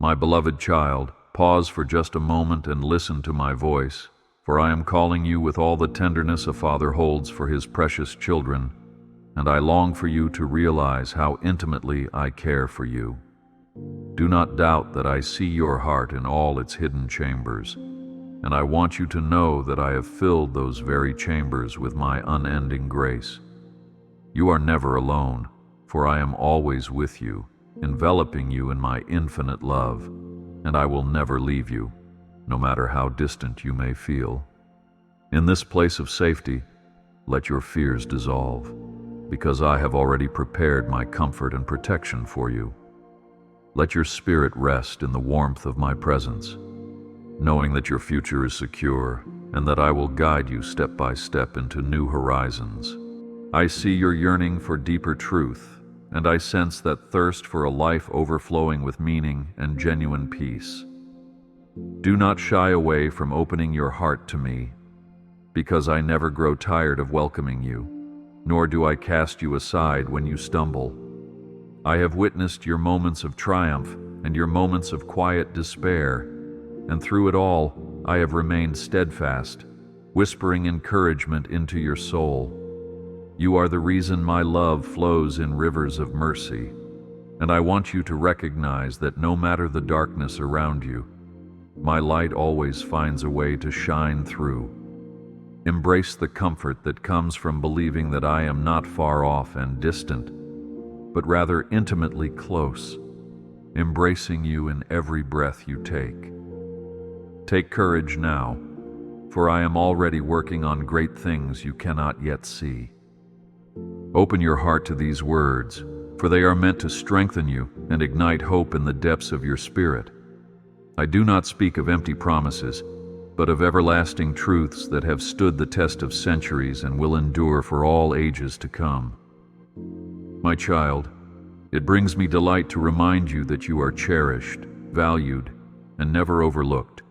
My beloved child, pause for just a moment and listen to my voice, for I am calling you with all the tenderness a father holds for his precious children, and I long for you to realize how intimately I care for you. Do not doubt that I see your heart in all its hidden chambers, and I want you to know that I have filled those very chambers with my unending grace. You are never alone, for I am always with you, enveloping you in my infinite love, and I will never leave you, no matter how distant you may feel. In this place of safety, let your fears dissolve, because I have already prepared my comfort and protection for you. Let your spirit rest in the warmth of my presence, knowing that your future is secure and that I will guide you step by step into new horizons. I see your yearning for deeper truth, and I sense that thirst for a life overflowing with meaning and genuine peace. Do not shy away from opening your heart to me, because I never grow tired of welcoming you, nor do I cast you aside when you stumble. I have witnessed your moments of triumph and your moments of quiet despair, and through it all, I have remained steadfast, whispering encouragement into your soul. You are the reason my love flows in rivers of mercy, and I want you to recognize that no matter the darkness around you, my light always finds a way to shine through. Embrace the comfort that comes from believing that I am not far off and distant, but rather intimately close, embracing you in every breath you take. Take courage now, for I am already working on great things you cannot yet see. Open your heart to these words, for they are meant to strengthen you and ignite hope in the depths of your spirit. I do not speak of empty promises, but of everlasting truths that have stood the test of centuries and will endure for all ages to come. My child, it brings me delight to remind you that you are cherished, valued, and never overlooked,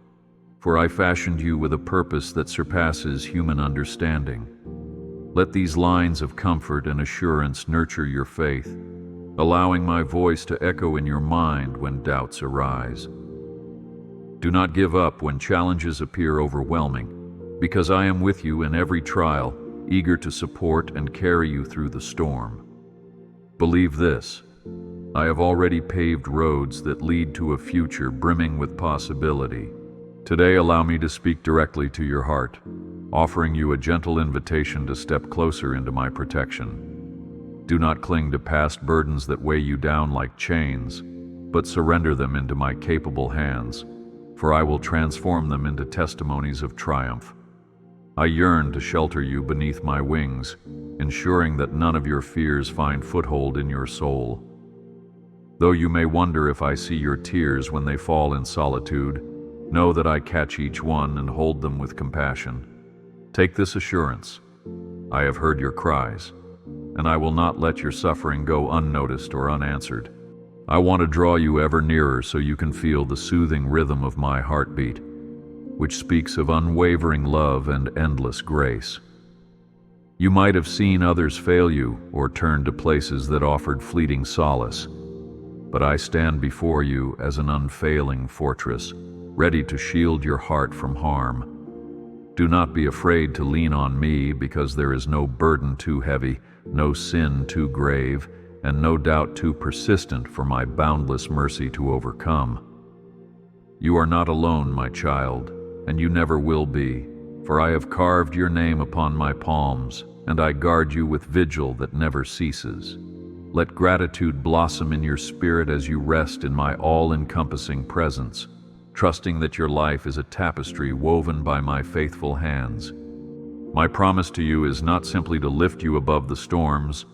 for I fashioned you with a purpose that surpasses human understanding. Let these lines of comfort and assurance nurture your faith, allowing my voice to echo in your mind when doubts arise. Do not give up when challenges appear overwhelming, because I am with you in every trial, eager to support and carry you through the storm. Believe this: I have already paved roads that lead to a future brimming with possibility. Today, allow me to speak directly to your heart, offering you a gentle invitation to step closer into my protection. Do not cling to past burdens that weigh you down like chains, but surrender them into my capable hands, for I will transform them into testimonies of triumph. I yearn to shelter you beneath my wings, ensuring that none of your fears find foothold in your soul. Though you may wonder if I see your tears when they fall in solitude, know that I catch each one and hold them with compassion. Take this assurance: I have heard your cries, and I will not let your suffering go unnoticed or unanswered. I want to draw you ever nearer so you can feel the soothing rhythm of my heartbeat, which speaks of unwavering love and endless grace. You might have seen others fail you or turn to places that offered fleeting solace, but I stand before you as an unfailing fortress, ready to shield your heart from harm. Do not be afraid to lean on me, because there is no burden too heavy, no sin too grave, and no doubt too persistent for my boundless mercy to overcome. You are not alone, my child, and you never will be, for I have carved your name upon my palms, and I guard you with vigil that never ceases. Let gratitude blossom in your spirit as you rest in my all-encompassing presence, trusting that your life is a tapestry woven by my faithful hands. My promise to you is not simply to lift you above the storms,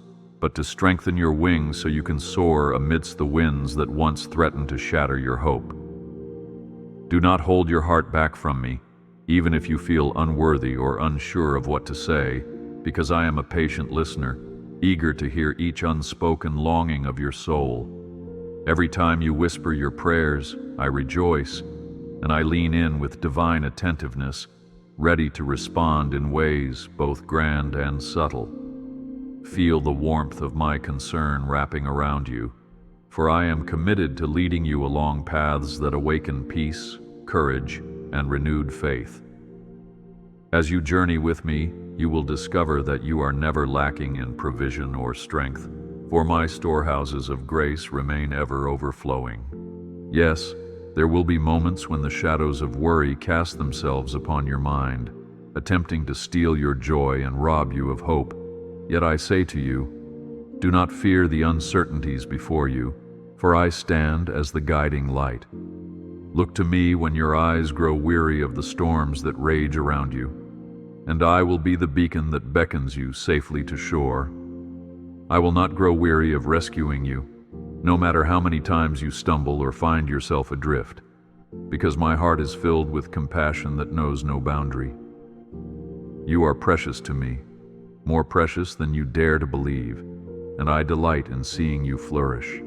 but to strengthen your wings so you can soar amidst the winds that once threatened to shatter your hope. Do not hold your heart back from me, even if you feel unworthy or unsure of what to say, because I am a patient listener, eager to hear each unspoken longing of your soul. Every time you whisper your prayers, I rejoice, and I lean in with divine attentiveness, ready to respond in ways both grand and subtle. Feel the warmth of my concern wrapping around you, for I am committed to leading you along paths that awaken peace, courage, and renewed faith. As you journey with me, you will discover that you are never lacking in provision or strength, for my storehouses of grace remain ever overflowing. Yes, there will be moments when the shadows of worry cast themselves upon your mind, attempting to steal your joy and rob you of hope. Yet I say to you, do not fear the uncertainties before you, for I stand as the guiding light. Look to me when your eyes grow weary of the storms that rage around you, and I will be the beacon that beckons you safely to shore. I will not grow weary of rescuing you, no matter how many times you stumble or find yourself adrift, because my heart is filled with compassion that knows no boundary. You are precious to me, more precious than you dare to believe, and I delight in seeing you flourish.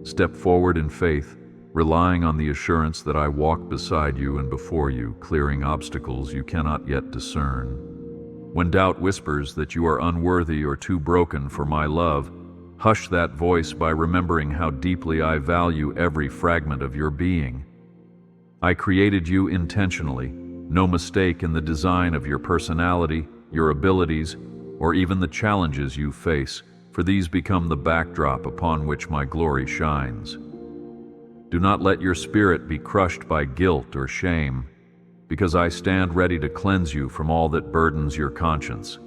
Step forward in faith, relying on the assurance that I walk beside you and before you, clearing obstacles you cannot yet discern. When doubt whispers that you are unworthy or too broken for my love, hush that voice by remembering how deeply I value every fragment of your being. I created you intentionally, no mistake in the design of your personality, your abilities, or even the challenges you face, for these become the backdrop upon which my glory shines. Do not let your spirit be crushed by guilt or shame, because I stand ready to cleanse you from all that burdens your conscience.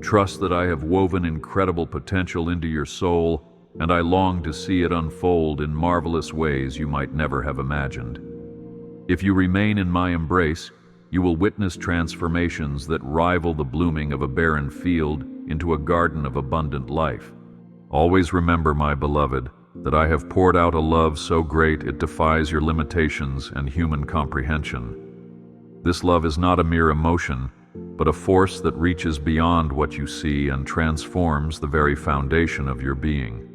Trust that I have woven incredible potential into your soul, and I long to see it unfold in marvelous ways you might never have imagined. If you remain in my embrace, you will witness transformations that rival the blooming of a barren field into a garden of abundant life. Always remember, my beloved, that I have poured out a love so great it defies your limitations and human comprehension. This love is not a mere emotion, but a force that reaches beyond what you see and transforms the very foundation of your being.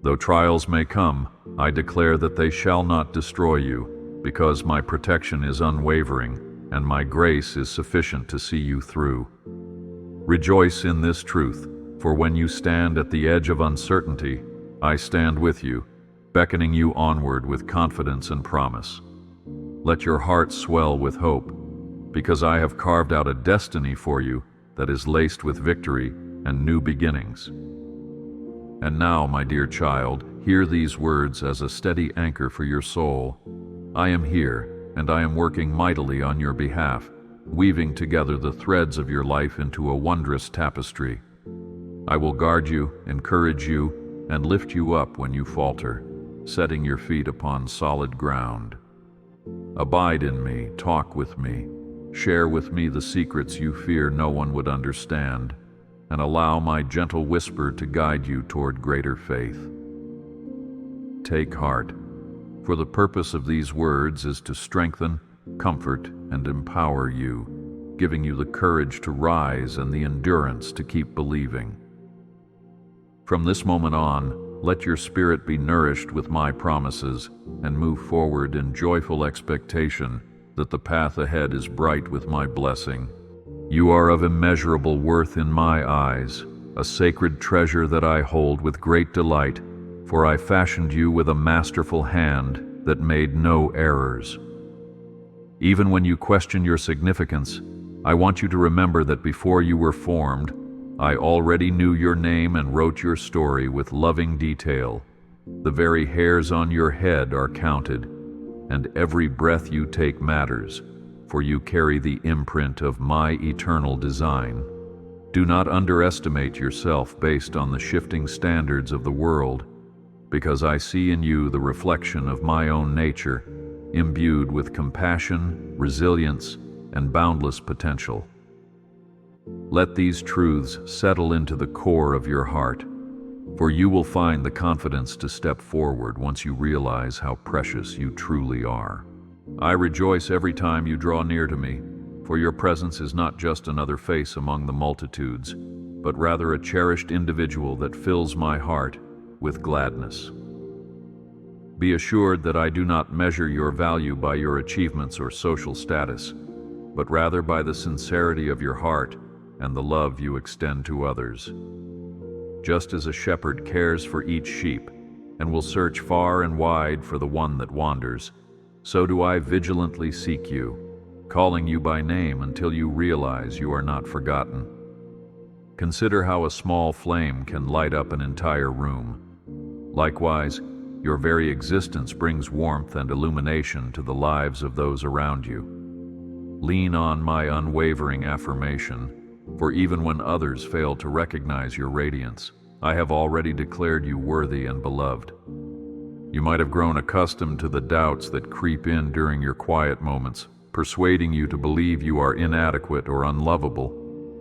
Though trials may come, I declare that they shall not destroy you, because my protection is unwavering, and my grace is sufficient to see you through. Rejoice in this truth, for when you stand at the edge of uncertainty, I stand with you, beckoning you onward with confidence and promise. Let your heart swell with hope, because I have carved out a destiny for you that is laced with victory and new beginnings. And now, my dear child, hear these words as a steady anchor for your soul. I am here, and I am working mightily on your behalf, weaving together the threads of your life into a wondrous tapestry. I will guard you, encourage you, and lift you up when you falter, setting your feet upon solid ground. Abide in me, talk with me, share with me the secrets you fear no one would understand, and allow my gentle whisper to guide you toward greater faith. Take heart, for the purpose of these words is to strengthen, comfort, and empower you, giving you the courage to rise and the endurance to keep believing. From this moment on, let your spirit be nourished with my promises and move forward in joyful expectation that the path ahead is bright with my blessing. You are of immeasurable worth in my eyes, a sacred treasure that I hold with great delight, for I fashioned you with a masterful hand that made no errors. Even when you question your significance, I want you to remember that before you were formed, I already knew your name and wrote your story with loving detail. The very hairs on your head are counted, and every breath you take matters, for you carry the imprint of my eternal design. Do not underestimate yourself based on the shifting standards of the world, because I see in you the reflection of my own nature, imbued with compassion, resilience, and boundless potential. Let these truths settle into the core of your heart, for you will find the confidence to step forward once you realize how precious you truly are. I rejoice every time you draw near to me, for your presence is not just another face among the multitudes, but rather a cherished individual that fills my heart with gladness. Be assured that I do not measure your value by your achievements or social status, but rather by the sincerity of your heart and the love you extend to others. Just as a shepherd cares for each sheep, and will search far and wide for the one that wanders. So do I vigilantly seek you, calling you by name until you realize you are not forgotten. Consider how a small flame can light up an entire room. Likewise, your very existence brings warmth and illumination to the lives of those around you. Lean on my unwavering affirmation, for even when others fail to recognize your radiance, I have already declared you worthy and beloved. You might have grown accustomed to the doubts that creep in during your quiet moments, persuading you to believe you are inadequate or unlovable,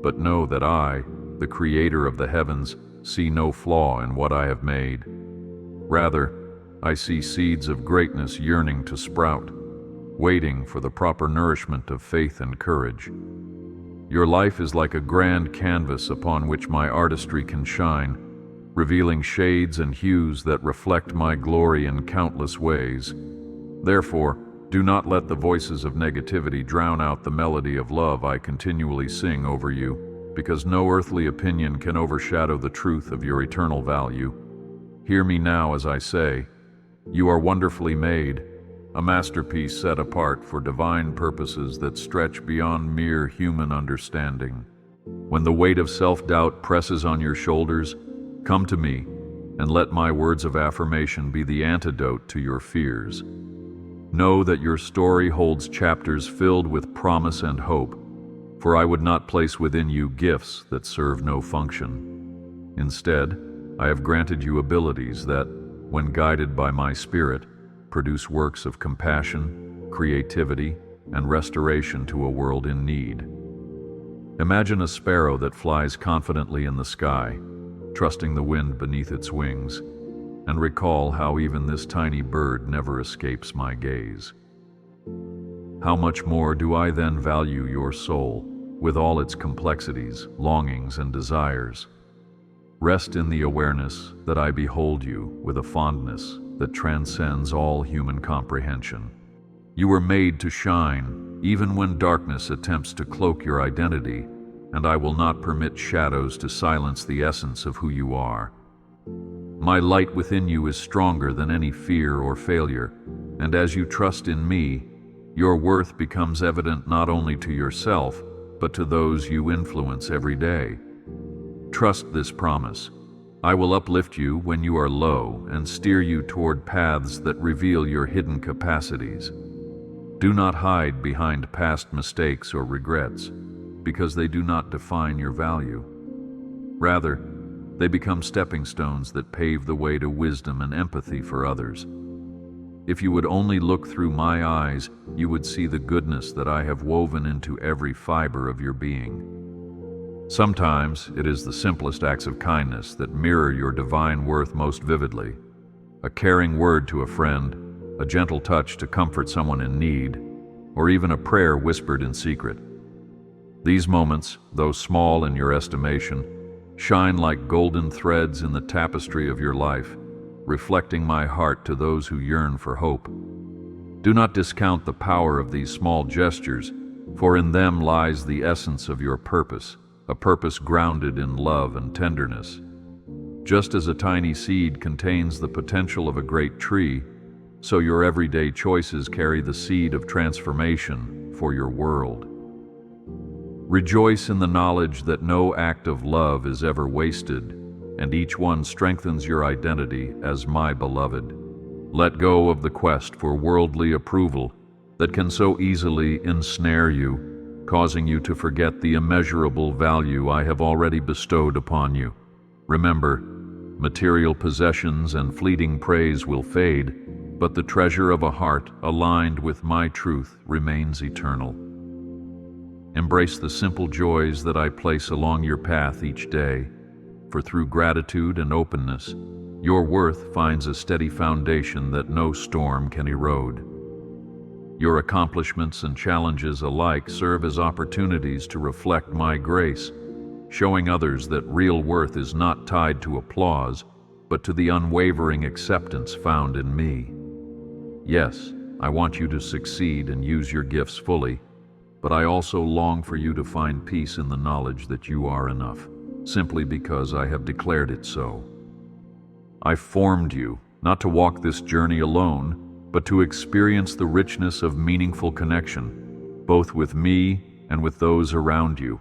but know that I, the Creator of the heavens, see no flaw in what I have made. Rather, I see seeds of greatness yearning to sprout, waiting for the proper nourishment of faith and courage. Your life is like a grand canvas upon which my artistry can shine, revealing shades and hues that reflect my glory in countless ways. Therefore, do not let the voices of negativity drown out the melody of love I continually sing over you, because no earthly opinion can overshadow the truth of your eternal value. Hear me now as I say, you are wonderfully made, a masterpiece set apart for divine purposes that stretch beyond mere human understanding. When the weight of self-doubt presses on your shoulders, come to me and let my words of affirmation be the antidote to your fears. Know that your story holds chapters filled with promise and hope, for I would not place within you gifts that serve no function. Instead, I have granted you abilities that, when guided by my Spirit, produce works of compassion, creativity, and restoration to a world in need. Imagine a sparrow that flies confidently in the sky, trusting the wind beneath its wings, and recall how even this tiny bird never escapes my gaze. How much more do I then value your soul, with all its complexities, longings, and desires? Rest in the awareness that I behold you with a fondness that transcends all human comprehension. You were made to shine, even when darkness attempts to cloak your identity, and I will not permit shadows to silence the essence of who you are. My light within you is stronger than any fear or failure, and as you trust in me, your worth becomes evident not only to yourself, but to those you influence every day. Trust this promise. I will uplift you when you are low and steer you toward paths that reveal your hidden capacities. Do not hide behind past mistakes or regrets, because they do not define your value. Rather, they become stepping stones that pave the way to wisdom and empathy for others. If you would only look through my eyes, you would see the goodness that I have woven into every fiber of your being. Sometimes it is the simplest acts of kindness that mirror your divine worth most vividly. A caring word to a friend, a gentle touch to comfort someone in need, or even a prayer whispered in secret. These moments, though small in your estimation, shine like golden threads in the tapestry of your life, reflecting my heart to those who yearn for hope. Do not discount the power of these small gestures, for in them lies the essence of your purpose, a purpose grounded in love and tenderness. Just as a tiny seed contains the potential of a great tree, so your everyday choices carry the seed of transformation for your world. Rejoice in the knowledge that no act of love is ever wasted, and each one strengthens your identity as my beloved. Let go of the quest for worldly approval that can so easily ensnare you, causing you to forget the immeasurable value I have already bestowed upon you. Remember, material possessions and fleeting praise will fade, but the treasure of a heart aligned with my truth remains eternal. Embrace the simple joys that I place along your path each day, for through gratitude and openness, your worth finds a steady foundation that no storm can erode. Your accomplishments and challenges alike serve as opportunities to reflect my grace, showing others that real worth is not tied to applause, but to the unwavering acceptance found in me. Yes, I want you to succeed and use your gifts fully, but I also long for you to find peace in the knowledge that you are enough, simply because I have declared it so. I formed you, not to walk this journey alone, but to experience the richness of meaningful connection, both with me and with those around you.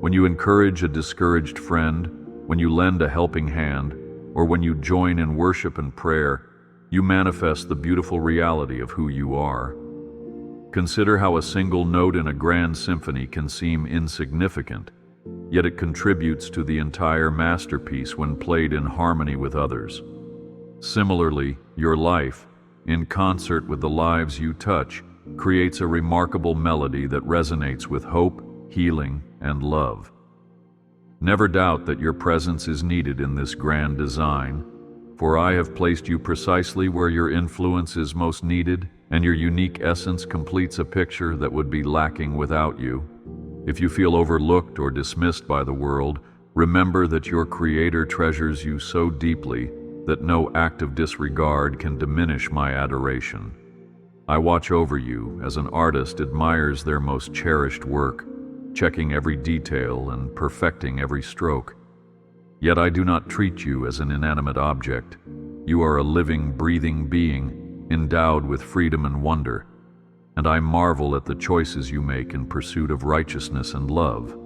When you encourage a discouraged friend, when you lend a helping hand, or when you join in worship and prayer, you manifest the beautiful reality of who you are. Consider how a single note in a grand symphony can seem insignificant, yet it contributes to the entire masterpiece when played in harmony with others. Similarly, your life, in concert with the lives you touch, creates a remarkable melody that resonates with hope, healing, and love. Never doubt that your presence is needed in this grand design, for I have placed you precisely where your influence is most needed, and your unique essence completes a picture that would be lacking without you. If you feel overlooked or dismissed by the world, remember that your Creator treasures you so deeply that no act of disregard can diminish my adoration. I watch over you as an artist admires their most cherished work, checking every detail and perfecting every stroke. Yet I do not treat you as an inanimate object. You are a living, breathing being, endowed with freedom and wonder, and I marvel at the choices you make in pursuit of righteousness and love.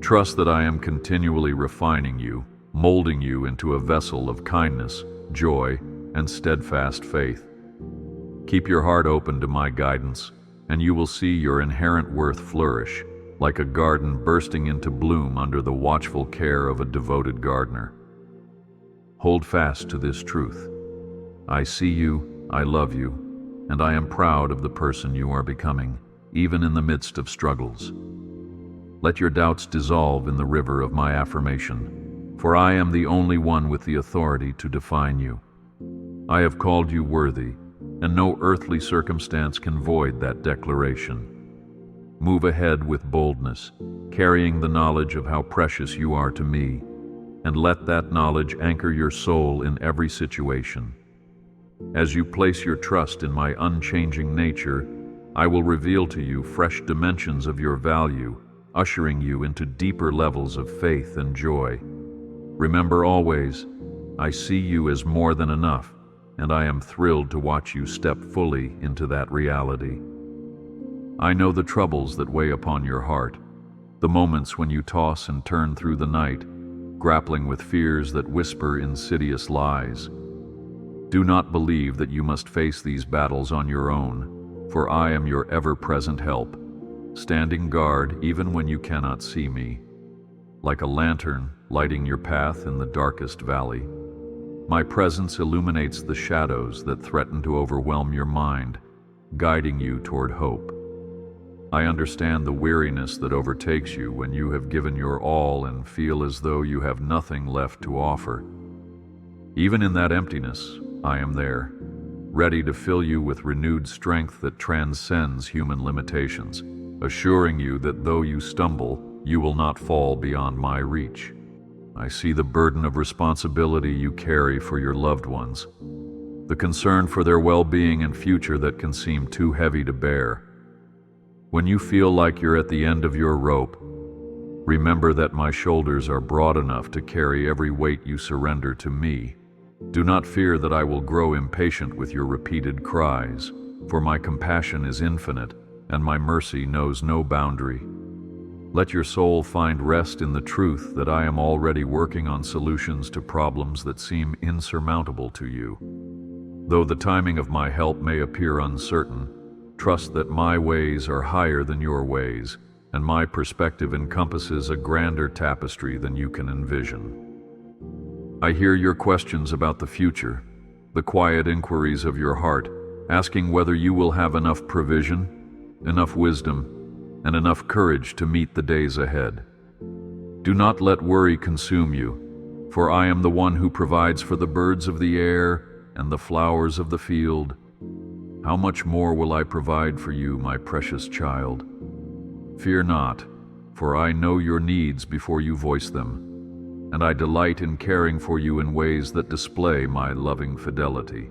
Trust that I am continually refining you, molding you into a vessel of kindness, joy, and steadfast faith. Keep your heart open to my guidance, and you will see your inherent worth flourish, like a garden bursting into bloom under the watchful care of a devoted gardener. Hold fast to this truth. I see you, I love you, and I am proud of the person you are becoming, even in the midst of struggles. Let your doubts dissolve in the river of my affirmation, for I am the only one with the authority to define you. I have called you worthy, and no earthly circumstance can void that declaration. Move ahead with boldness, carrying the knowledge of how precious you are to me, and let that knowledge anchor your soul in every situation. As you place your trust in my unchanging nature, I will reveal to you fresh dimensions of your value, ushering you into deeper levels of faith and joy. Remember always, I see you as more than enough, and I am thrilled to watch you step fully into that reality. I know the troubles that weigh upon your heart, the moments when you toss and turn through the night, grappling with fears that whisper insidious lies. Do not believe that you must face these battles on your own, for I am your ever-present help, standing guard even when you cannot see me. Like a lantern lighting your path in the darkest valley, my presence illuminates the shadows that threaten to overwhelm your mind, guiding you toward hope. I understand the weariness that overtakes you when you have given your all and feel as though you have nothing left to offer. Even in that emptiness, I am there, ready to fill you with renewed strength that transcends human limitations, assuring you that though you stumble, you will not fall beyond my reach. I see the burden of responsibility you carry for your loved ones, the concern for their well-being and future that can seem too heavy to bear. When you feel like you're at the end of your rope, remember that my shoulders are broad enough to carry every weight you surrender to me. Do not fear that I will grow impatient with your repeated cries, for my compassion is infinite, and my mercy knows no boundary. Let your soul find rest in the truth that I am already working on solutions to problems that seem insurmountable to you. Though the timing of my help may appear uncertain, trust that my ways are higher than your ways, and my perspective encompasses a grander tapestry than you can envision. I hear your questions about the future, the quiet inquiries of your heart, asking whether you will have enough provision, enough wisdom, and enough courage to meet the days ahead. Do not let worry consume you, for I am the one who provides for the birds of the air and the flowers of the field. How much more will I provide for you, my precious child? Fear not, for I know your needs before you voice them, and I delight in caring for you in ways that display my loving fidelity.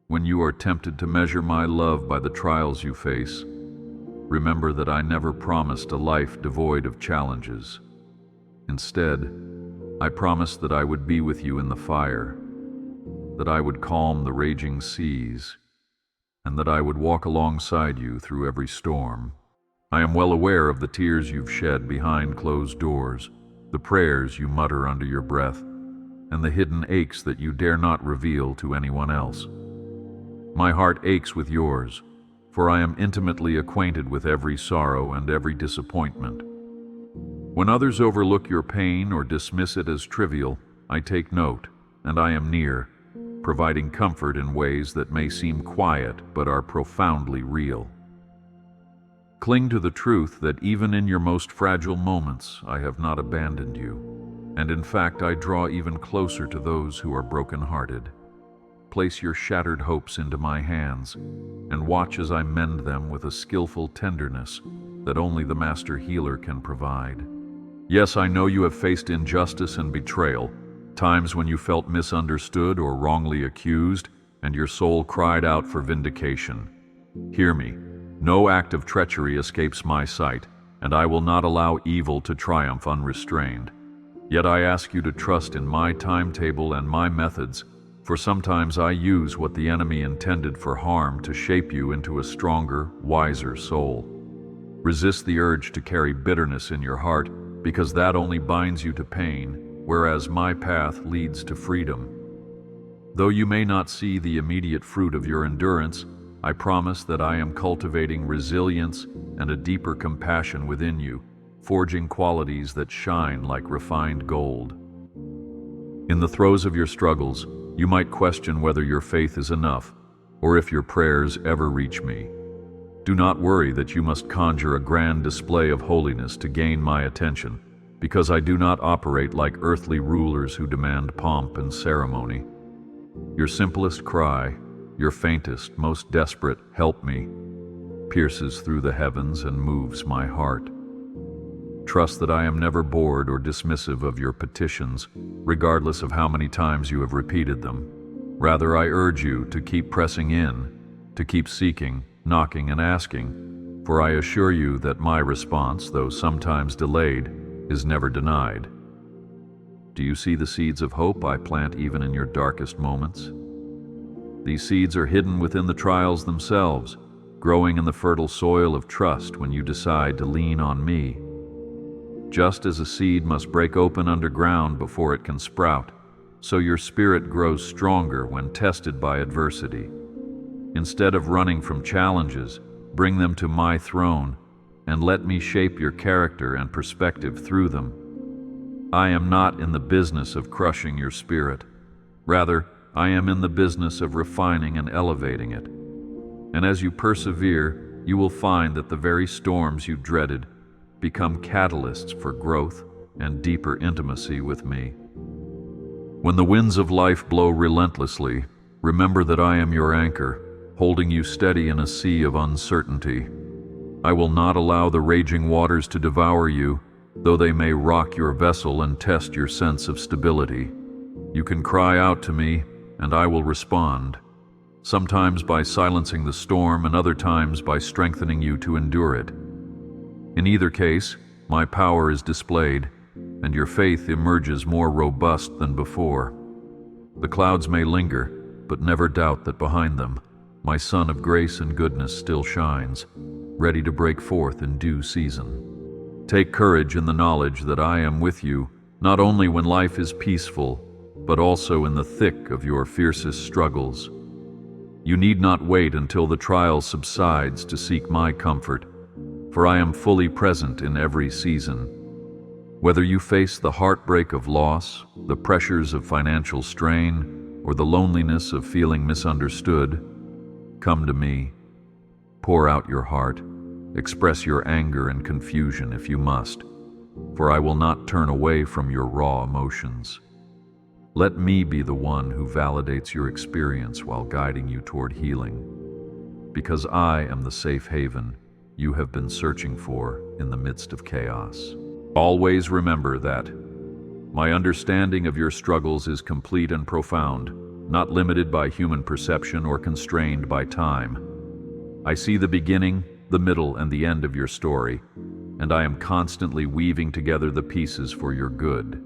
When you are tempted to measure my love by the trials you face, remember that I never promised a life devoid of challenges. Instead, I promised that I would be with you in the fire, that I would calm the raging seas, and that I would walk alongside you through every storm. I am well aware of the tears you've shed behind closed doors, the prayers you mutter under your breath, and the hidden aches that you dare not reveal to anyone else. My heart aches with yours, for I am intimately acquainted with every sorrow and every disappointment. When others overlook your pain or dismiss it as trivial, I take note, and I am near, providing comfort in ways that may seem quiet but are profoundly real. Cling to the truth that even in your most fragile moments, I have not abandoned you, and in fact I draw even closer to those who are broken-hearted. Place your shattered hopes into my hands, and watch as I mend them with a skillful tenderness that only the master healer can provide. Yes, I know you have faced injustice and betrayal, times when you felt misunderstood or wrongly accused, and your soul cried out for vindication. Hear me, no act of treachery escapes my sight, and I will not allow evil to triumph unrestrained. Yet I ask you to trust in my timetable and my methods, for sometimes I use what the enemy intended for harm to shape you into a stronger, wiser soul. Resist the urge to carry bitterness in your heart, because that only binds you to pain, whereas my path leads to freedom. Though you may not see the immediate fruit of your endurance, I promise that I am cultivating resilience and a deeper compassion within you, forging qualities that shine like refined gold. In the throes of your struggles, you might question whether your faith is enough, or if your prayers ever reach me. Do not worry that you must conjure a grand display of holiness to gain my attention, because I do not operate like earthly rulers who demand pomp and ceremony. Your simplest cry, your faintest, most desperate, "Help me," pierces through the heavens and moves my heart. Trust that I am never bored or dismissive of your petitions, regardless of how many times you have repeated them. Rather, I urge you to keep pressing in, to keep seeking, knocking, and asking, for I assure you that my response, though sometimes delayed, is never denied. Do you see the seeds of hope I plant even in your darkest moments? These seeds are hidden within the trials themselves, growing in the fertile soil of trust when you decide to lean on me. Just as a seed must break open underground before it can sprout, so your spirit grows stronger when tested by adversity. Instead of running from challenges, bring them to my throne, and let me shape your character and perspective through them. I am not in the business of crushing your spirit. Rather, I am in the business of refining and elevating it. And as you persevere, you will find that the very storms you dreaded become catalysts for growth and deeper intimacy with me. When the winds of life blow relentlessly, remember that I am your anchor, holding you steady in a sea of uncertainty. I will not allow the raging waters to devour you, though they may rock your vessel and test your sense of stability. You can cry out to me, and I will respond, sometimes by silencing the storm and other times by strengthening you to endure it. In either case, my power is displayed, and your faith emerges more robust than before. The clouds may linger, but never doubt that behind them, my Sun of grace and goodness still shines, ready to break forth in due season. Take courage in the knowledge that I am with you, not only when life is peaceful, but also in the thick of your fiercest struggles. You need not wait until the trial subsides to seek my comfort, for I am fully present in every season. Whether you face the heartbreak of loss, the pressures of financial strain, or the loneliness of feeling misunderstood, come to me. Pour out your heart. Express your anger and confusion if you must, for I will not turn away from your raw emotions. Let me be the one who validates your experience while guiding you toward healing, because I am the safe haven you have been searching for in the midst of chaos. Always remember that my understanding of your struggles is complete and profound, not limited by human perception or constrained by time. I see the beginning, the middle, and the end of your story, and I am constantly weaving together the pieces for your good.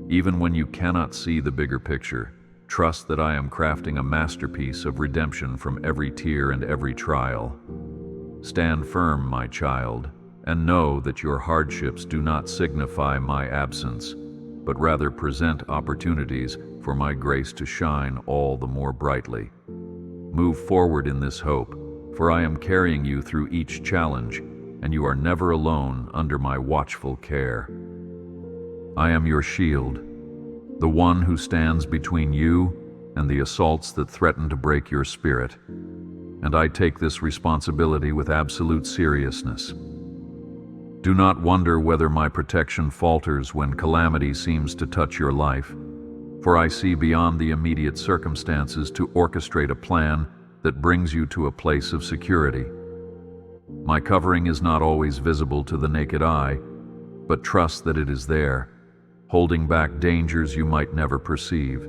Even when you cannot see the bigger picture, Trust that I am crafting a masterpiece of redemption from every tear and every trial. Stand firm, my child, and know that your hardships do not signify my absence, but rather present opportunities for my grace to shine all the more brightly. Move forward in this hope, for I am carrying you through each challenge, and you are never alone under my watchful care. I am your shield, the one who stands between you and the assaults that threaten to break your spirit, and I take this responsibility with absolute seriousness. Do not wonder whether my protection falters when calamity seems to touch your life, for I see beyond the immediate circumstances to orchestrate a plan that brings you to a place of security. My covering is not always visible to the naked eye, but trust that it is there, holding back dangers you might never perceive.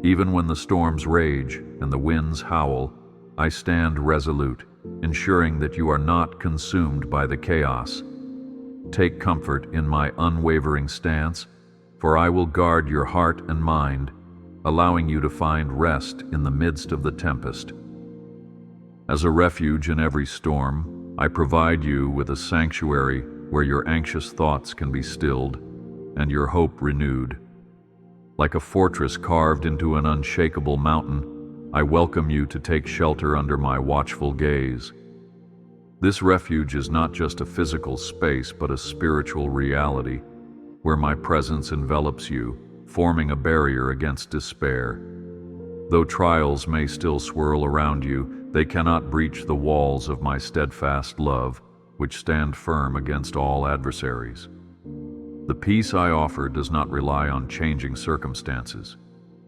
Even when the storms rage and the winds howl, I stand resolute, ensuring that you are not consumed by the chaos. Take comfort in my unwavering stance, for I will guard your heart and mind, allowing you to find rest in the midst of the tempest. As a refuge in every storm, I provide you with a sanctuary where your anxious thoughts can be stilled and your hope renewed. Like a fortress carved into an unshakable mountain, I welcome you to take shelter under my watchful gaze. This refuge is not just a physical space, but a spiritual reality, where my presence envelops you, forming a barrier against despair. Though trials may still swirl around you, they cannot breach the walls of my steadfast love, which stand firm against all adversaries. The peace I offer does not rely on changing circumstances.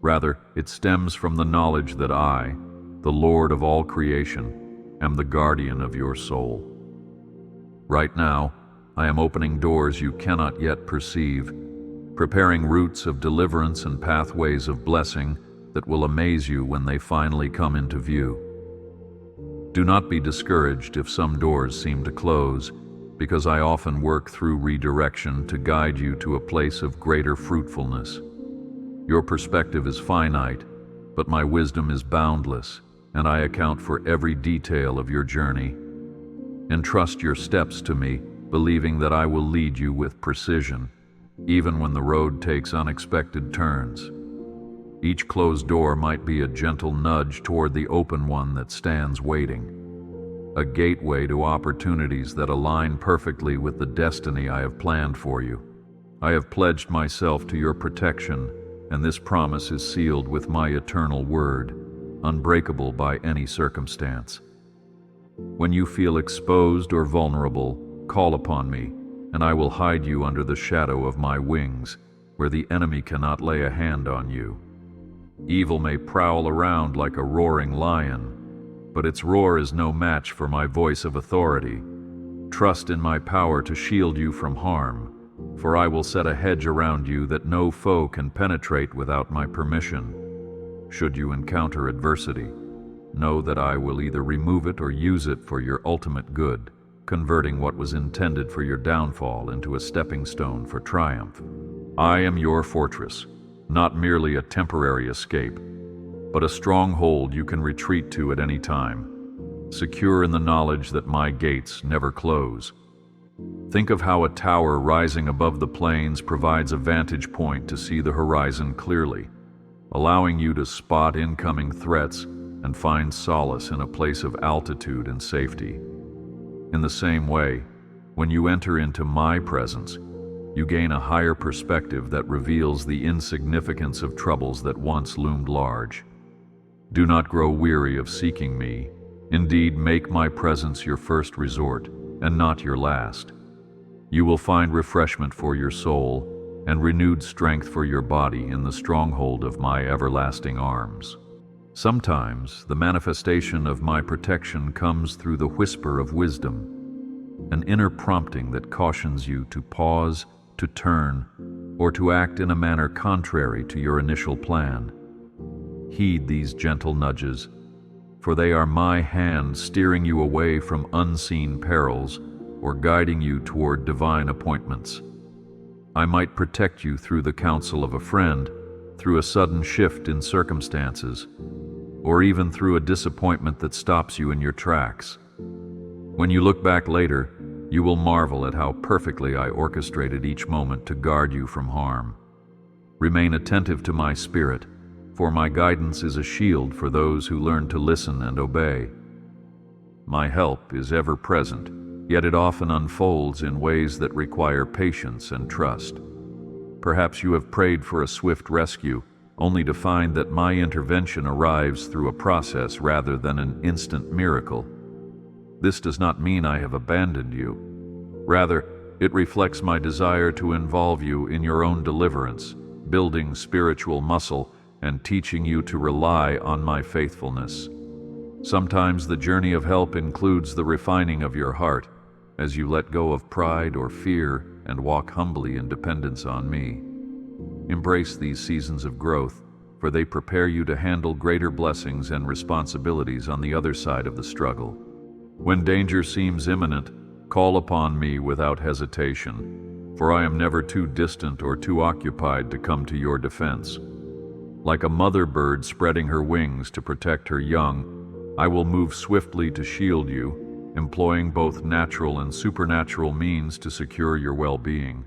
Rather, it stems from the knowledge that I, the Lord of all creation, am the guardian of your soul. Right now, I am opening doors you cannot yet perceive, preparing routes of deliverance and pathways of blessing that will amaze you when they finally come into view. Do not be discouraged if some doors seem to close, because I often work through redirection to guide you to a place of greater fruitfulness. Your perspective is finite, but my wisdom is boundless, and I account for every detail of your journey. Entrust your steps to me, believing that I will lead you with precision, even when the road takes unexpected turns. Each closed door might be a gentle nudge toward the open one that stands waiting, a gateway to opportunities that align perfectly with the destiny I have planned for you. I have pledged myself to your protection, and this promise is sealed with my eternal word, unbreakable by any circumstance. When you feel exposed or vulnerable, call upon me, and I will hide you under the shadow of my wings, where the enemy cannot lay a hand on you. Evil may prowl around like a roaring lion, but its roar is no match for my voice of authority. Trust in my power to shield you from harm, for I will set a hedge around you that no foe can penetrate without my permission. Should you encounter adversity, know that I will either remove it or use it for your ultimate good, converting what was intended for your downfall into a stepping stone for triumph. I am your fortress, not merely a temporary escape, but a stronghold you can retreat to at any time, secure in the knowledge that my gates never close. Think of how a tower rising above the plains provides a vantage point to see the horizon clearly, allowing you to spot incoming threats and find solace in a place of altitude and safety. In the same way, when you enter into my presence, you gain a higher perspective that reveals the insignificance of troubles that once loomed large. Do not grow weary of seeking me. Indeed, make my presence your first resort, and not your last. You will find refreshment for your soul and renewed strength for your body in the stronghold of my everlasting arms. Sometimes the manifestation of my protection comes through the whisper of wisdom, an inner prompting that cautions you to pause, to turn, or to act in a manner contrary to your initial plan. Heed these gentle nudges, for they are my hand steering you away from unseen perils or guiding you toward divine appointments. I might protect you through the counsel of a friend, through a sudden shift in circumstances, or even through a disappointment that stops you in your tracks. When you look back later, you will marvel at how perfectly I orchestrated each moment to guard you from harm. Remain attentive to my spirit, for my guidance is a shield for those who learn to listen and obey. My help is ever present, yet it often unfolds in ways that require patience and trust. Perhaps you have prayed for a swift rescue, only to find that my intervention arrives through a process rather than an instant miracle. This does not mean I have abandoned you. Rather, it reflects my desire to involve you in your own deliverance, building spiritual muscle and teaching you to rely on my faithfulness. Sometimes the journey of help includes the refining of your heart, as you let go of pride or fear and walk humbly in dependence on me. Embrace these seasons of growth, for they prepare you to handle greater blessings and responsibilities on the other side of the struggle. When danger seems imminent, call upon me without hesitation, for I am never too distant or too occupied to come to your defense. Like a mother bird spreading her wings to protect her young, I will move swiftly to shield you, employing both natural and supernatural means to secure your well-being.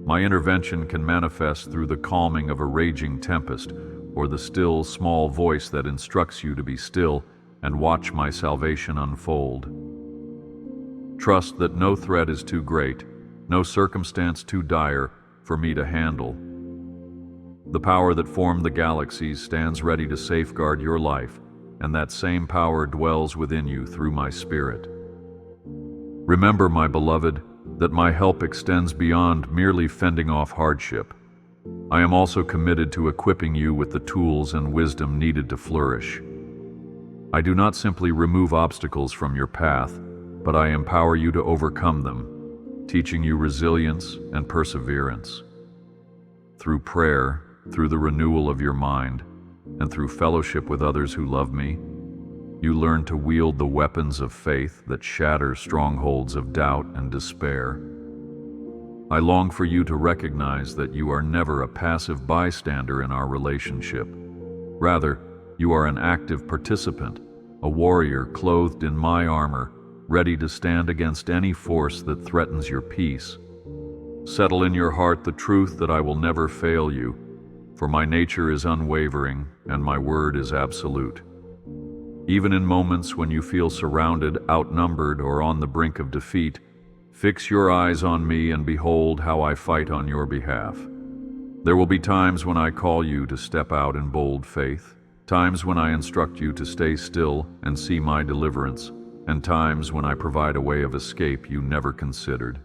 My intervention can manifest through the calming of a raging tempest, or the still, small voice that instructs you to be still and watch my salvation unfold. Trust that no threat is too great, no circumstance too dire for me to handle. The power that formed the galaxies stands ready to safeguard your life, and that same power dwells within you through my Spirit. Remember, my beloved, that my help extends beyond merely fending off hardship. I am also committed to equipping you with the tools and wisdom needed to flourish. I do not simply remove obstacles from your path, but I empower you to overcome them, teaching you resilience and perseverance. Through prayer, through the renewal of your mind, and through fellowship with others who love me, you learn to wield the weapons of faith that shatter strongholds of doubt and despair. I long for you to recognize that you are never a passive bystander in our relationship. Rather, you are an active participant, a warrior clothed in my armor, ready to stand against any force that threatens your peace. Settle in your heart the truth that I will never fail you, for my nature is unwavering and my word is absolute. Even in moments when you feel surrounded, outnumbered, or on the brink of defeat, fix your eyes on me and behold how I fight on your behalf. There will be times when I call you to step out in bold faith, times when I instruct you to stay still and see my deliverance, and times when I provide a way of escape you never considered.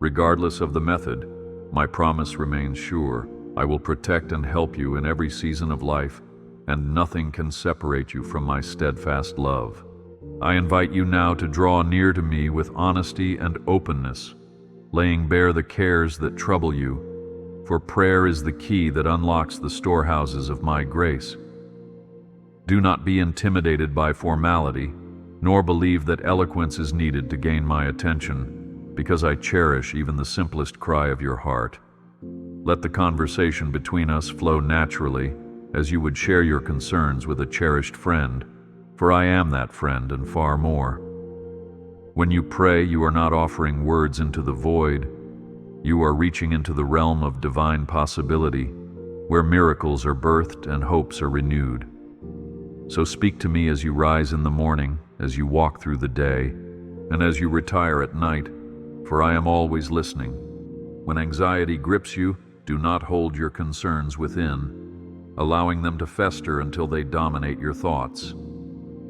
Regardless of the method, my promise remains sure. I will protect and help you in every season of life, and nothing can separate you from my steadfast love. I invite you now to draw near to me with honesty and openness, laying bare the cares that trouble you, for prayer is the key that unlocks the storehouses of my grace. Do not be intimidated by formality, nor believe that eloquence is needed to gain my attention, because I cherish even the simplest cry of your heart. Let the conversation between us flow naturally, as you would share your concerns with a cherished friend, for I am that friend and far more. When you pray, you are not offering words into the void. You are reaching into the realm of divine possibility, where miracles are birthed and hopes are renewed. So speak to me as you rise in the morning, as you walk through the day, and as you retire at night, for I am always listening. When anxiety grips you, do not hold your concerns within, allowing them to fester until they dominate your thoughts.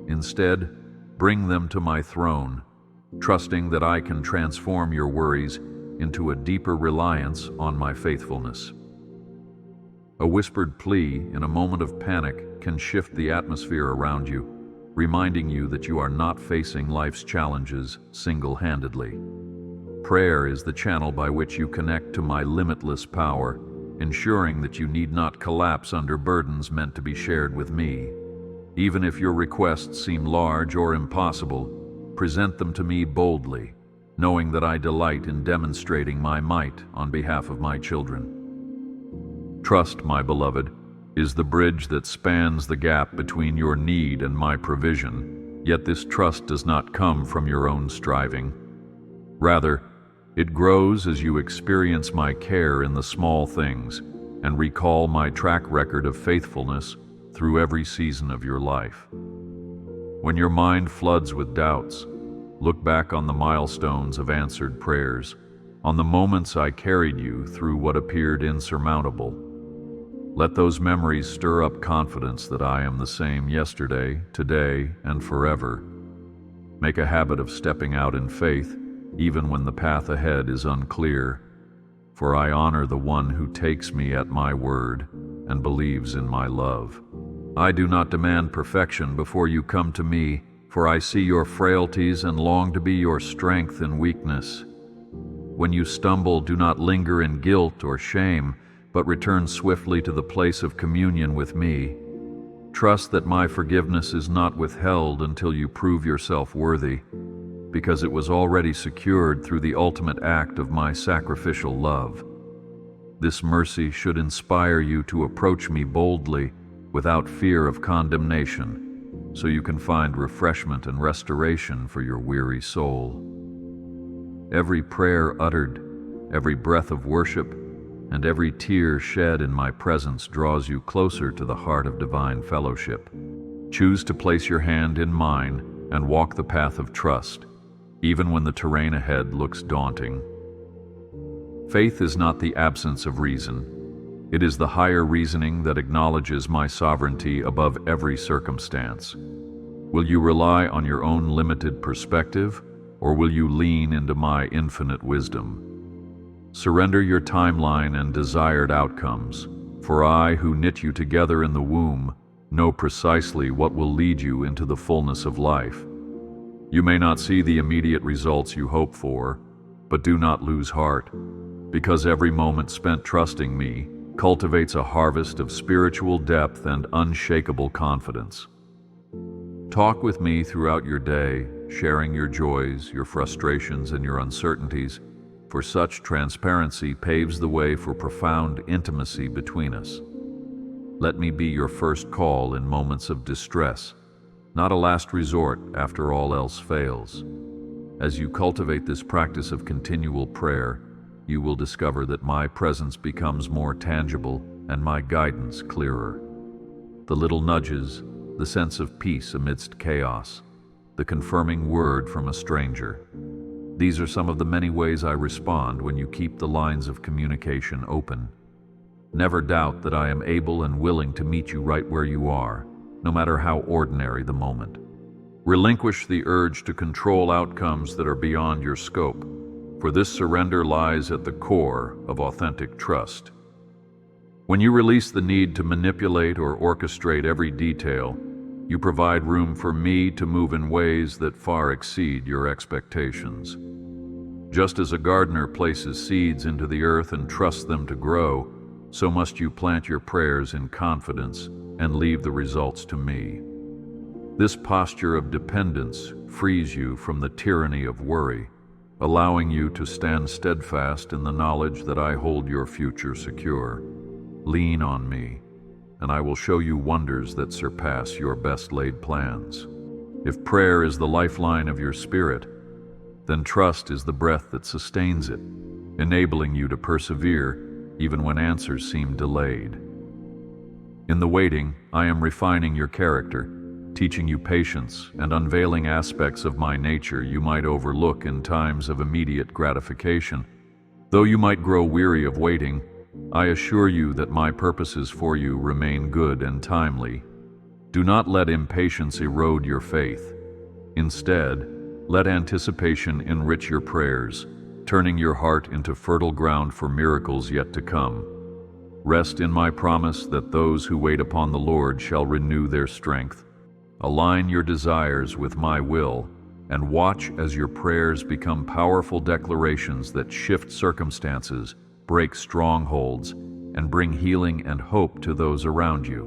Instead, bring them to my throne, trusting that I can transform your worries into a deeper reliance on my faithfulness. A whispered plea in a moment of panic can shift the atmosphere around you, reminding you that you are not facing life's challenges single-handedly. Prayer is the channel by which you connect to my limitless power, ensuring that you need not collapse under burdens meant to be shared with me. Even if your requests seem large or impossible, present them to me boldly, knowing that I delight in demonstrating my might on behalf of my children. Trust, my beloved, is the bridge that spans the gap between your need and my provision, yet this trust does not come from your own striving. Rather, it grows as you experience my care in the small things and recall my track record of faithfulness through every season of your life. When your mind floods with doubts, look back on the milestones of answered prayers, on the moments I carried you through what appeared insurmountable. Let those memories stir up confidence that I am the same yesterday, today, and forever. Make a habit of stepping out in faith, even when the path ahead is unclear, for I honor the one who takes me at my word and believes in my love. I do not demand perfection before you come to me, for I see your frailties and long to be your strength in weakness. When you stumble, do not linger in guilt or shame, but return swiftly to the place of communion with me. Trust that my forgiveness is not withheld until you prove yourself worthy, because it was already secured through the ultimate act of my sacrificial love. This mercy should inspire you to approach me boldly, without fear of condemnation, so you can find refreshment and restoration for your weary soul. Every prayer uttered, every breath of worship, and every tear shed in my presence draws you closer to the heart of divine fellowship. Choose to place your hand in mine and walk the path of trust, even when the terrain ahead looks daunting. Faith is not the absence of reason. It is the higher reasoning that acknowledges my sovereignty above every circumstance. Will you rely on your own limited perspective, or will you lean into my infinite wisdom? Surrender your timeline and desired outcomes, for I, who knit you together in the womb, know precisely what will lead you into the fullness of life. You may not see the immediate results you hope for, but do not lose heart, because every moment spent trusting me cultivates a harvest of spiritual depth and unshakable confidence. Talk with me throughout your day, sharing your joys, your frustrations, and your uncertainties, for such transparency paves the way for profound intimacy between us. Let me be your first call in moments of distress, not a last resort after all else fails. As you cultivate this practice of continual prayer, you will discover that my presence becomes more tangible and my guidance clearer. The little nudges, the sense of peace amidst chaos, the confirming word from a stranger. These are some of the many ways I respond when you keep the lines of communication open. Never doubt that I am able and willing to meet you right where you are, no matter how ordinary the moment. Relinquish the urge to control outcomes that are beyond your scope, for this surrender lies at the core of authentic trust. When you release the need to manipulate or orchestrate every detail, you provide room for me to move in ways that far exceed your expectations. Just as a gardener places seeds into the earth and trusts them to grow, so must you plant your prayers in confidence and leave the results to me. This posture of dependence frees you from the tyranny of worry, allowing you to stand steadfast in the knowledge that I hold your future secure. Lean on me, and I will show you wonders that surpass your best laid plans. If prayer is the lifeline of your spirit, then trust is the breath that sustains it, enabling you to persevere even when answers seem delayed. In the waiting, I am refining your character, teaching you patience and unveiling aspects of my nature you might overlook in times of immediate gratification. Though you might grow weary of waiting, I assure you that my purposes for you remain good and timely. Do not let impatience erode your faith. Instead, let anticipation enrich your prayers, turning your heart into fertile ground for miracles yet to come. Rest in my promise that those who wait upon the Lord shall renew their strength. Align your desires with my will, and watch as your prayers become powerful declarations that shift circumstances, break strongholds, and bring healing and hope to those around you.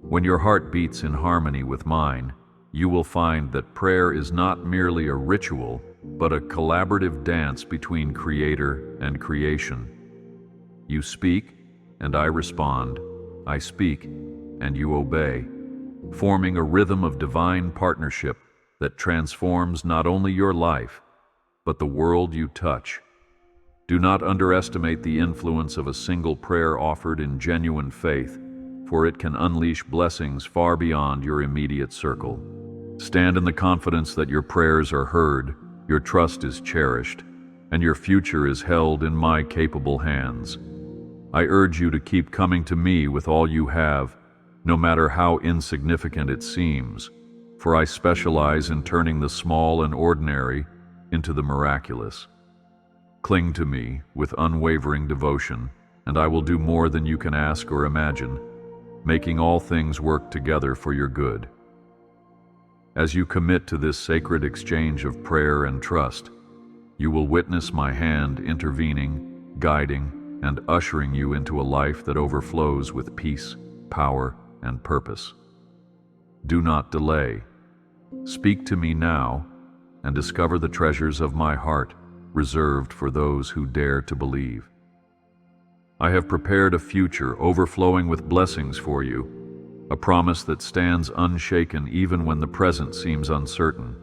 When your heart beats in harmony with mine, you will find that prayer is not merely a ritual, but a collaborative dance between Creator and creation. You speak, and I respond. I speak, and you obey, forming a rhythm of divine partnership that transforms not only your life, but the world you touch. Do not underestimate the influence of a single prayer offered in genuine faith, for it can unleash blessings far beyond your immediate circle. Stand in the confidence that your prayers are heard, your trust is cherished, and your future is held in my capable hands. I urge you to keep coming to me with all you have, no matter how insignificant it seems, for I specialize in turning the small and ordinary into the miraculous. Cling to me with unwavering devotion, and I will do more than you can ask or imagine, making all things work together for your good. As you commit to this sacred exchange of prayer and trust, you will witness my hand intervening, guiding, and ushering you into a life that overflows with peace, power, and purpose. Do not delay. Speak to me now and discover the treasures of my heart reserved for those who dare to believe. I have prepared a future overflowing with blessings for you, a promise that stands unshaken even when the present seems uncertain.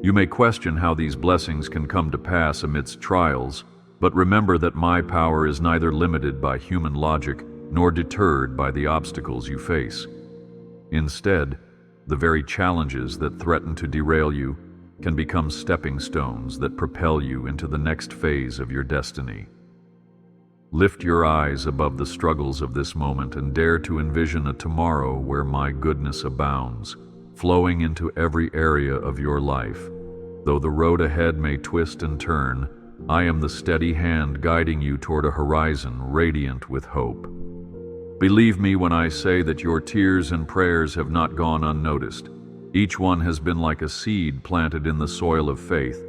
You may question how these blessings can come to pass amidst trials, but remember that my power is neither limited by human logic nor deterred by the obstacles you face. Instead, the very challenges that threaten to derail you can become stepping stones that propel you into the next phase of your destiny. Lift your eyes above the struggles of this moment and dare to envision a tomorrow where my goodness abounds, flowing into every area of your life. Though the road ahead may twist and turn, I am the steady hand guiding you toward a horizon radiant with hope. Believe me when I say that your tears and prayers have not gone unnoticed. Each one has been like a seed planted in the soil of faith.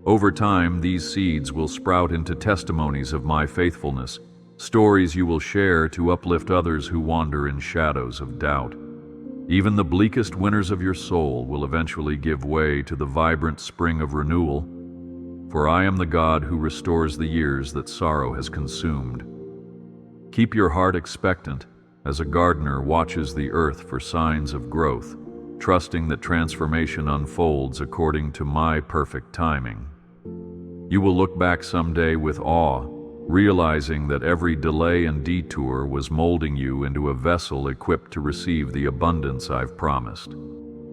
Over time, these seeds will sprout into testimonies of my faithfulness, stories you will share to uplift others who wander in shadows of doubt. Even the bleakest winters of your soul will eventually give way to the vibrant spring of renewal, for I am the God who restores the years that sorrow has consumed. Keep your heart expectant as a gardener watches the earth for signs of growth, trusting that transformation unfolds according to my perfect timing. You will look back someday with awe, realizing that every delay and detour was molding you into a vessel equipped to receive the abundance I've promised.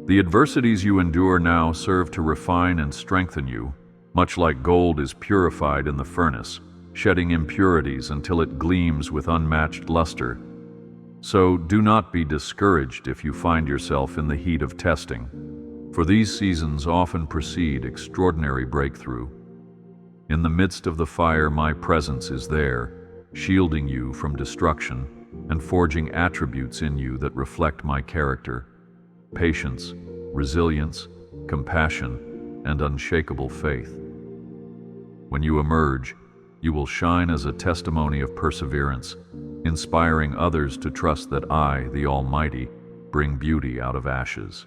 The adversities you endure now serve to refine and strengthen you, much like gold is purified in the furnace, shedding impurities until it gleams with unmatched luster. So do not be discouraged if you find yourself in the heat of testing, for these seasons often precede extraordinary breakthrough. In the midst of the fire, my presence is there, shielding you from destruction and forging attributes in you that reflect my character: patience, resilience, compassion, and unshakable faith. When you emerge, you will shine as a testimony of perseverance, inspiring others to trust that I, the Almighty, bring beauty out of ashes.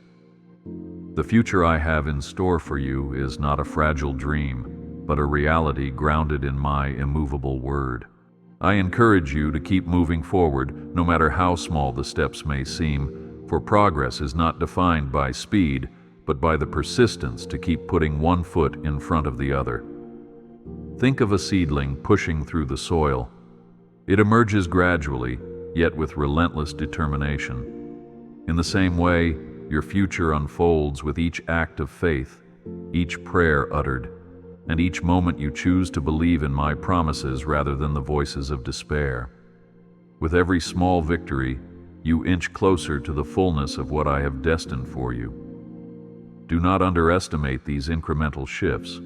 The future I have in store for you is not a fragile dream, but a reality grounded in my immovable word. I encourage you to keep moving forward, no matter how small the steps may seem, for progress is not defined by speed, but by the persistence to keep putting one foot in front of the other. Think of a seedling pushing through the soil. It emerges gradually, yet with relentless determination. In the same way, your future unfolds with each act of faith, each prayer uttered, and each moment you choose to believe in my promises rather than the voices of despair. With every small victory, you inch closer to the fullness of what I have destined for you. Do not underestimate these incremental shifts,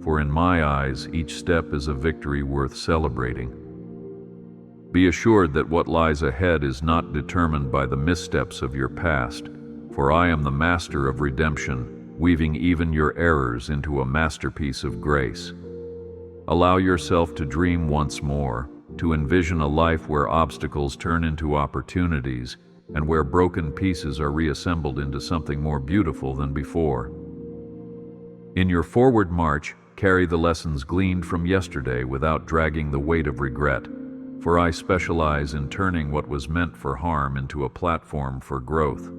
for in my eyes, each step is a victory worth celebrating. Be assured that what lies ahead is not determined by the missteps of your past, for I am the master of redemption, weaving even your errors into a masterpiece of grace. Allow yourself to dream once more, to envision a life where obstacles turn into opportunities and where broken pieces are reassembled into something more beautiful than before. In your forward march, carry the lessons gleaned from yesterday without dragging the weight of regret. for I specialize in turning what was meant for harm into a platform for growth.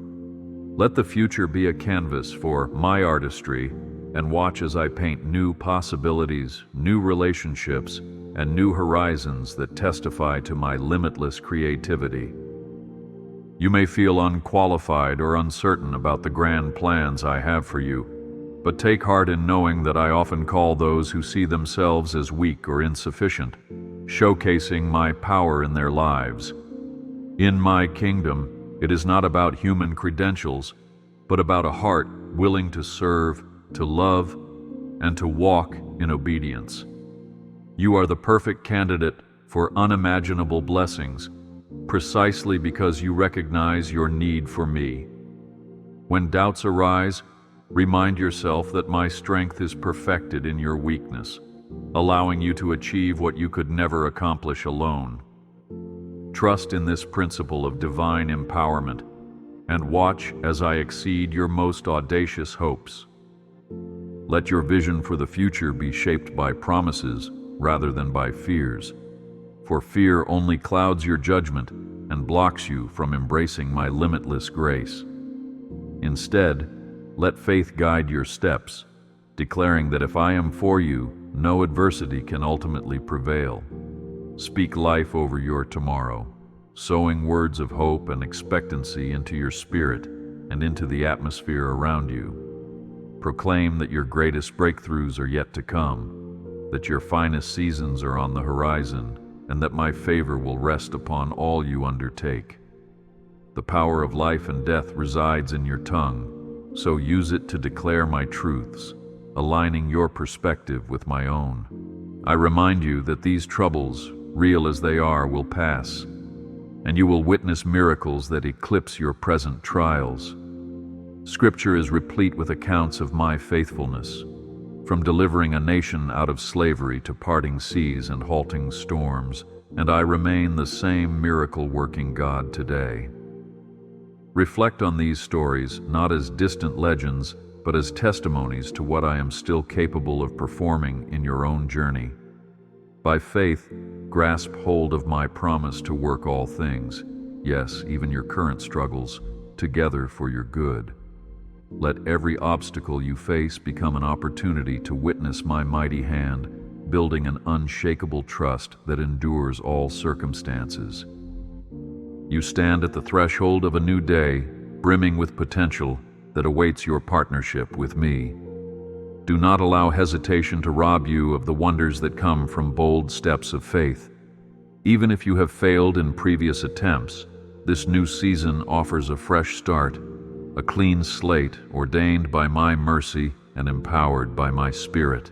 Let the future be a canvas for my artistry, and watch as I paint new possibilities, new relationships, and new horizons that testify to my limitless creativity. You may feel unqualified or uncertain about the grand plans I have for you, but take heart in knowing that I often call those who see themselves as weak or insufficient, showcasing my power in their lives. In my kingdom, it is not about human credentials, but about a heart willing to serve, to love, and to walk in obedience. You are the perfect candidate for unimaginable blessings, precisely because you recognize your need for me. When doubts arise, remind yourself that my strength is perfected in your weakness, allowing you to achieve what you could never accomplish alone. Trust in this principle of divine empowerment, and watch as I exceed your most audacious hopes. Let your vision for the future be shaped by promises rather than by fears, for fear only clouds your judgment and blocks you from embracing my limitless grace. Instead, let faith guide your steps, declaring that if I am for you, no adversity can ultimately prevail. Speak life over your tomorrow, sowing words of hope and expectancy into your spirit and into the atmosphere around you. Proclaim that your greatest breakthroughs are yet to come, that your finest seasons are on the horizon, and that my favor will rest upon all you undertake. The power of life and death resides in your tongue, so use it to declare my truths, aligning your perspective with my own. I remind you that these troubles, real as they are, will pass, and you will witness miracles that eclipse your present trials. Scripture is replete with accounts of my faithfulness, from delivering a nation out of slavery to parting seas and halting storms, and I remain the same miracle-working God today. Reflect on these stories not as distant legends, but as testimonies to what I am still capable of performing in your own journey. By faith, grasp hold of my promise to work all things, yes, even your current struggles, together for your good. Let every obstacle you face become an opportunity to witness my mighty hand, building an unshakable trust that endures all circumstances. You stand at the threshold of a new day, brimming with potential that awaits your partnership with me. Do not allow hesitation to rob you of the wonders that come from bold steps of faith. Even if you have failed in previous attempts, this new season offers a fresh start, a clean slate ordained by my mercy and empowered by my Spirit.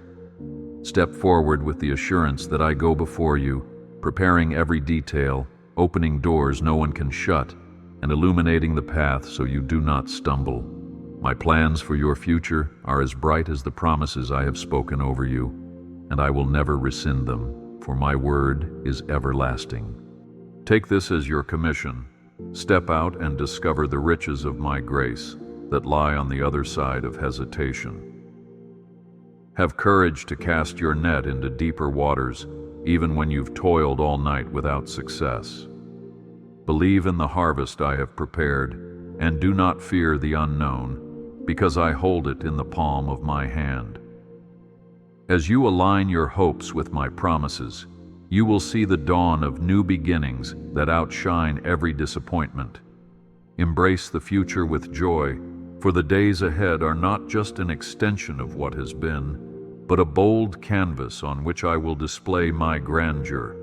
Step forward with the assurance that I go before you, preparing every detail, opening doors no one can shut, and illuminating the path so you do not stumble. My plans for your future are as bright as the promises I have spoken over you, and I will never rescind them, for my word is everlasting. Take this as your commission. Step out and discover the riches of my grace that lie on the other side of hesitation. Have courage to cast your net into deeper waters, even when you've toiled all night without success. Believe in the harvest I have prepared, and do not fear the unknown, because I hold it in the palm of my hand. As you align your hopes with my promises, you will see the dawn of new beginnings that outshine every disappointment. Embrace the future with joy, for the days ahead are not just an extension of what has been, but a bold canvas on which I will display my grandeur,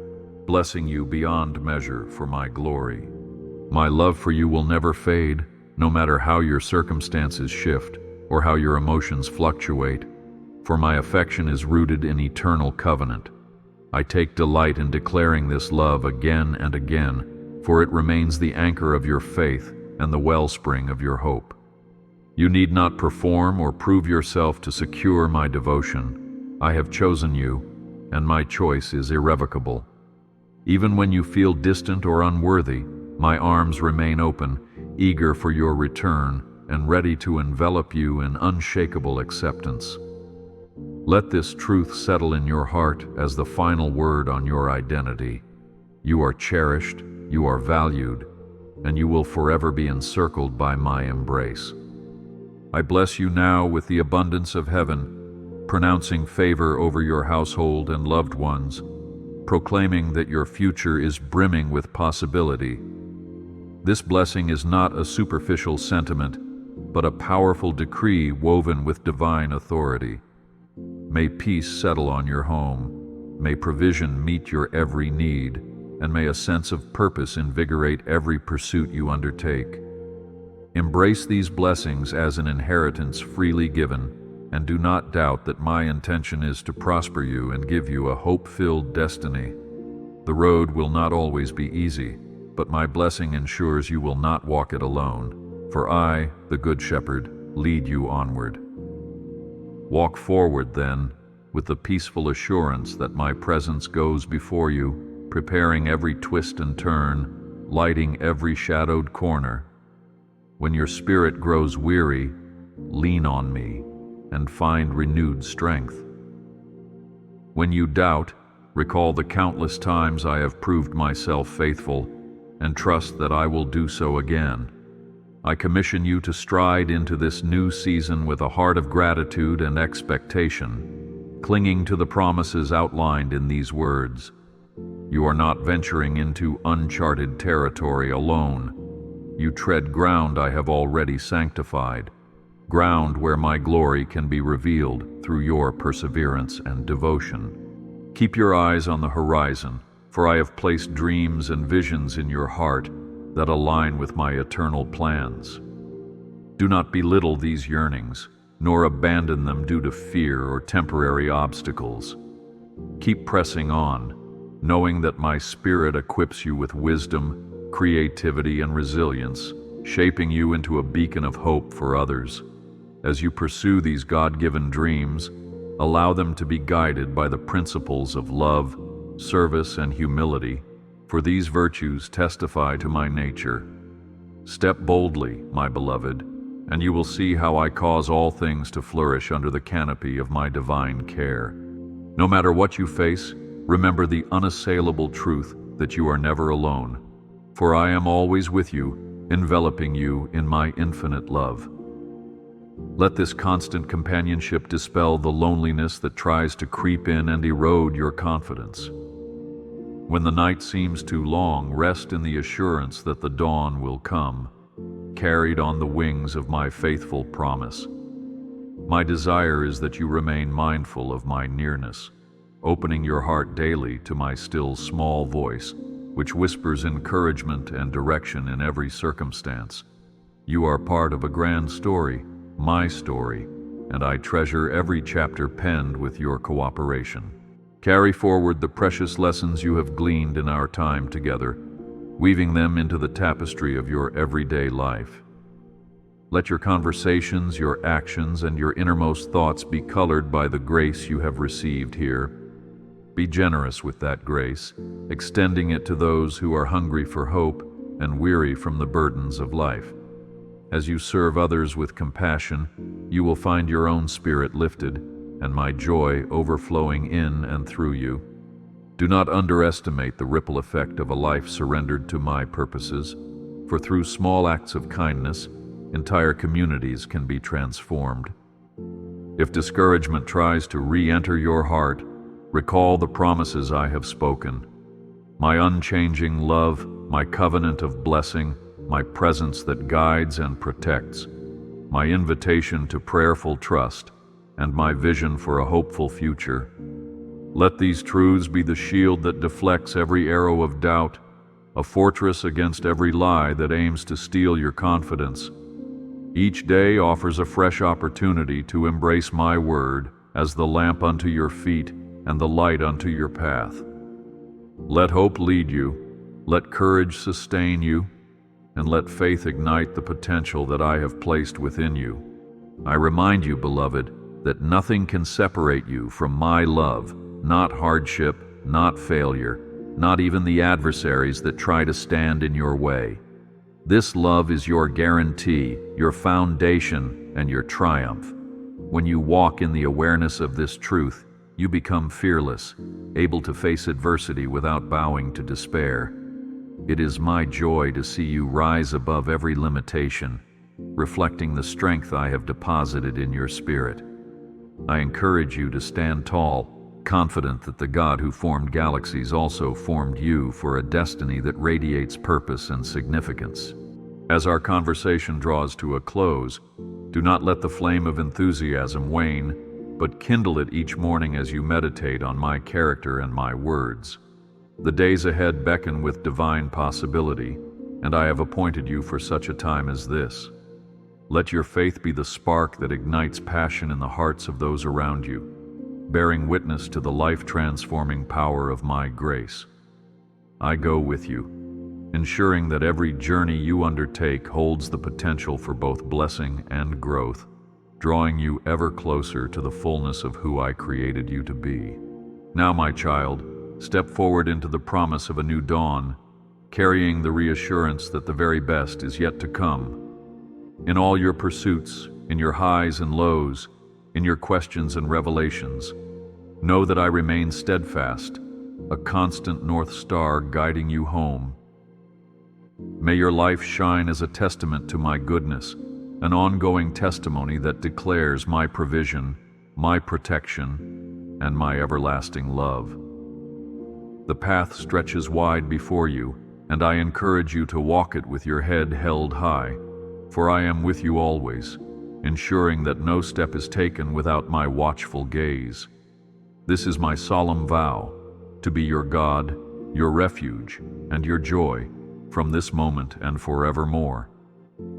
blessing you beyond measure for my glory. My love for you will never fade, no matter how your circumstances shift or how your emotions fluctuate, for my affection is rooted in eternal covenant. I take delight in declaring this love again and again, for it remains the anchor of your faith and the wellspring of your hope. You need not perform or prove yourself to secure my devotion. I have chosen you, and my choice is irrevocable. Even when you feel distant or unworthy, my arms remain open, eager for your return and ready to envelop you in unshakable acceptance. Let this truth settle in your heart as the final word on your identity. You are cherished, you are valued, and you will forever be encircled by my embrace. I bless you now with the abundance of heaven, pronouncing favor over your household and loved ones, proclaiming that your future is brimming with possibility. This blessing is not a superficial sentiment, but a powerful decree woven with divine authority. May peace settle on your home, may provision meet your every need, and may a sense of purpose invigorate every pursuit you undertake. Embrace these blessings as an inheritance freely given, and do not doubt that my intention is to prosper you and give you a hope-filled destiny. The road will not always be easy, but my blessing ensures you will not walk it alone, for I, the Good Shepherd, lead you onward. Walk forward, then, with the peaceful assurance that my presence goes before you, preparing every twist and turn, lighting every shadowed corner. When your spirit grows weary, lean on me and find renewed strength. When you doubt, recall the countless times I have proved myself faithful, and trust that I will do so again. I commission you to stride into this new season with a heart of gratitude and expectation, clinging to the promises outlined in these words. You are not venturing into uncharted territory alone. You tread ground I have already sanctified, ground where my glory can be revealed through your perseverance and devotion. Keep your eyes on the horizon, for I have placed dreams and visions in your heart that align with my eternal plans. Do not belittle these yearnings, nor abandon them due to fear or temporary obstacles. Keep pressing on, knowing that my Spirit equips you with wisdom, creativity, and resilience, shaping you into a beacon of hope for others. As you pursue these God-given dreams, allow them to be guided by the principles of love, service, and humility, for these virtues testify to my nature. Step boldly, my beloved, and you will see how I cause all things to flourish under the canopy of my divine care. No matter what you face, remember the unassailable truth that you are never alone, for I am always with you, enveloping you in my infinite love. Let this constant companionship dispel the loneliness that tries to creep in and erode your confidence. When the night seems too long, rest in the assurance that the dawn will come, carried on the wings of my faithful promise. My desire is that you remain mindful of my nearness, opening your heart daily to my still small voice, which whispers encouragement and direction in every circumstance. You are part of a grand story, my story, and I treasure every chapter penned with your cooperation. Carry forward the precious lessons you have gleaned in our time together, weaving them into the tapestry of your everyday life. Let your conversations, your actions, and your innermost thoughts be colored by the grace you have received here. Be generous with that grace, extending it to those who are hungry for hope and weary from the burdens of life. As you serve others with compassion, you will find your own spirit lifted, and my joy overflowing in and through you. Do not underestimate the ripple effect of a life surrendered to my purposes, for through small acts of kindness, entire communities can be transformed. If discouragement tries to re-enter your heart, recall the promises I have spoken. My unchanging love, my covenant of blessing, my presence that guides and protects, my invitation to prayerful trust, and my vision for a hopeful future. Let these truths be the shield that deflects every arrow of doubt, a fortress against every lie that aims to steal your confidence. Each day offers a fresh opportunity to embrace my word as the lamp unto your feet and the light unto your path. Let hope lead you, let courage sustain you, and let faith ignite the potential that I have placed within you. I remind you, beloved, that nothing can separate you from my love, not hardship, not failure, not even the adversaries that try to stand in your way. This love is your guarantee, your foundation, and your triumph. When you walk in the awareness of this truth, you become fearless, able to face adversity without bowing to despair. It is my joy to see you rise above every limitation, reflecting the strength I have deposited in your spirit. I encourage you to stand tall, confident that the God who formed galaxies also formed you for a destiny that radiates purpose and significance. As our conversation draws to a close, do not let the flame of enthusiasm wane, but kindle it each morning as you meditate on my character and my words. The days ahead beckon with divine possibility, and I have appointed you for such a time as this. Let your faith be the spark that ignites passion in the hearts of those around you, bearing witness to the life-transforming power of my grace. I go with you, ensuring that every journey you undertake holds the potential for both blessing and growth, drawing you ever closer to the fullness of who I created you to be. Now, my child, step forward into the promise of a new dawn, carrying the reassurance that the very best is yet to come. In all your pursuits, in your highs and lows, in your questions and revelations, know that I remain steadfast, a constant North Star guiding you home. May your life shine as a testament to my goodness, an ongoing testimony that declares my provision, my protection, and my everlasting love. The path stretches wide before you, and I encourage you to walk it with your head held high, for I am with you always, ensuring that no step is taken without my watchful gaze. This is my solemn vow, to be your God, your refuge, and your joy, from this moment and forevermore.